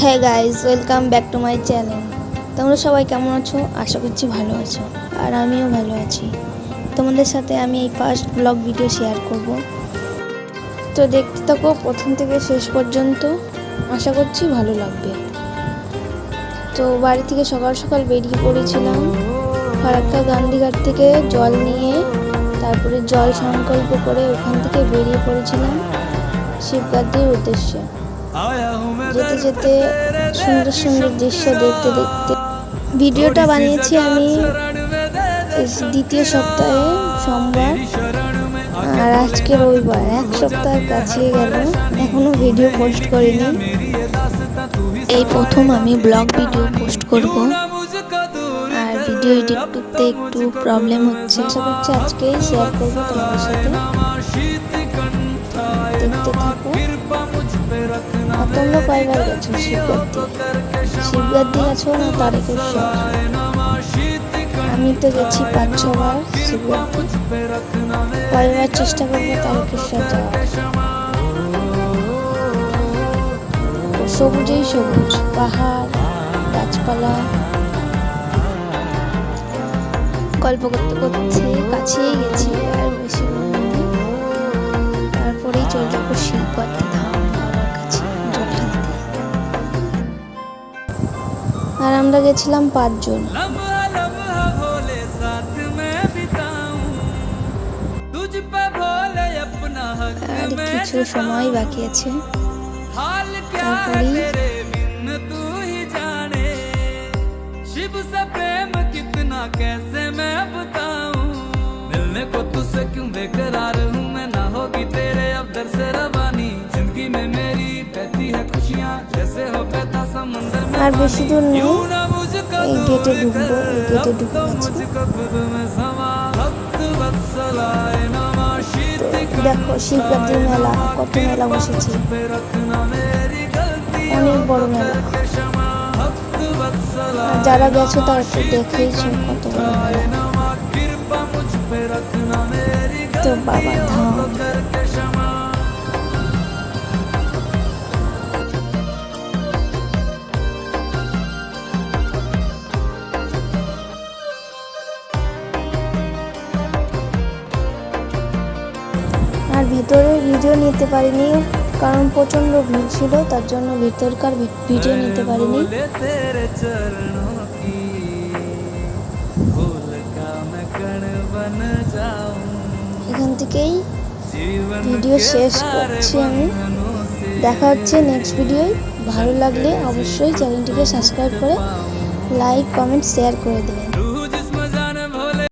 হ্যাঁ guys, welcome back to my channel. তোমরা সবাই কেমন আছো? আশা করছি ভালো আছো, আর আমিও ভালো আছি। তোমাদের সাথে আমি এই ফার্স্ট ব্লগ ভিডিও শেয়ার করব, তো দেখতে থাকো প্রথম থেকে শেষ পর্যন্ত। আশা করছি ভালো লাগবে। তো বাড়ি থেকে সকাল সকাল বেরিয়ে পড়েছিলাম ফারাক্কা গান্ধীঘাট থেকে জল নিয়ে, তারপরে জল সংকল্প করে ওখান থেকে বেরিয়ে পড়েছিলাম শিবগাদ্রির উদ্দেশ্যে। যেতে যেতে সুন্দর সুন্দর দৃশ্য দেখতে দেখতে ভিডিওটা বানিয়েছি আমি দ্বিতীয় সপ্তাহে সোমবার, আর আজকে রবিবার। এক সপ্তাহ কাছিয়ে গেল, এখনো ভিডিও পোস্ট করিনি। এই প্রথম আমি ব্লগ ভিডিও পোস্ট করব, আর ভিডিও এডিট করতে একটু প্রবলেম হচ্ছে। আশা করছি আজকেই শেয়ার করবো তোমাদের সাথে, দেখতে থাকো। তোমরা কয়বার গেছো শিবগাদ্রি গেছো না তারকেশ্বর? আমি তো গেছি 5-6 বার শিবগাদ্রি। কয়বার চেষ্টা করবো তারকেশ্বর যাওয়ার। সবুজেই সবুজ, পাহাড়, গাছপালা। গল্প করতে করতে কাছেই গেছি, আর বেশি তারপরেই চলে যাবো শিবগাদ্রি ধাম বাবার কাছে জল ঢালতে। আর আমরা গেছিলাম 5 জন। আর কিছু সময় বাকি আছে, তারপরেই शिव से प्रेम कितना कैसे मैं बताऊं, मिलने को तुझसे क्यों बेकरार हूँ मैं, ना होगी तेरे अब दर से रवानी, जिंदगी में मेरी बहती है खुशियाँ जैसे हो बहता समंदर में। আর বেশি দূর নেই, এই গেটে ঢুকবো, এই গেটে ঢুকে গেছি। দেখো শিবগাদ্রি মেলা, কত মেলা বসেছে, অনেক বড় মেলা। যারা গেছো তারা তো দেখেইছো কত বড় মেলা। তো বাবা ধাম। আর ভেতরের ভিডিও নিতে পারিনি, কারণ প্রচণ্ড ভিড় ছিল, তার জন্য ভিতরকার ভিডিও নিতে পারিনি। এখান থেকেই ভিডিও শেষ করছি আমি। দেখা হচ্ছে নেক্সট ভিডিওয়। ভালো লাগলে অবশ্যই চ্যানেলটিকে সাবস্ক্রাইব করে লাইক, কমেন্ট, শেয়ার করে দেবেন।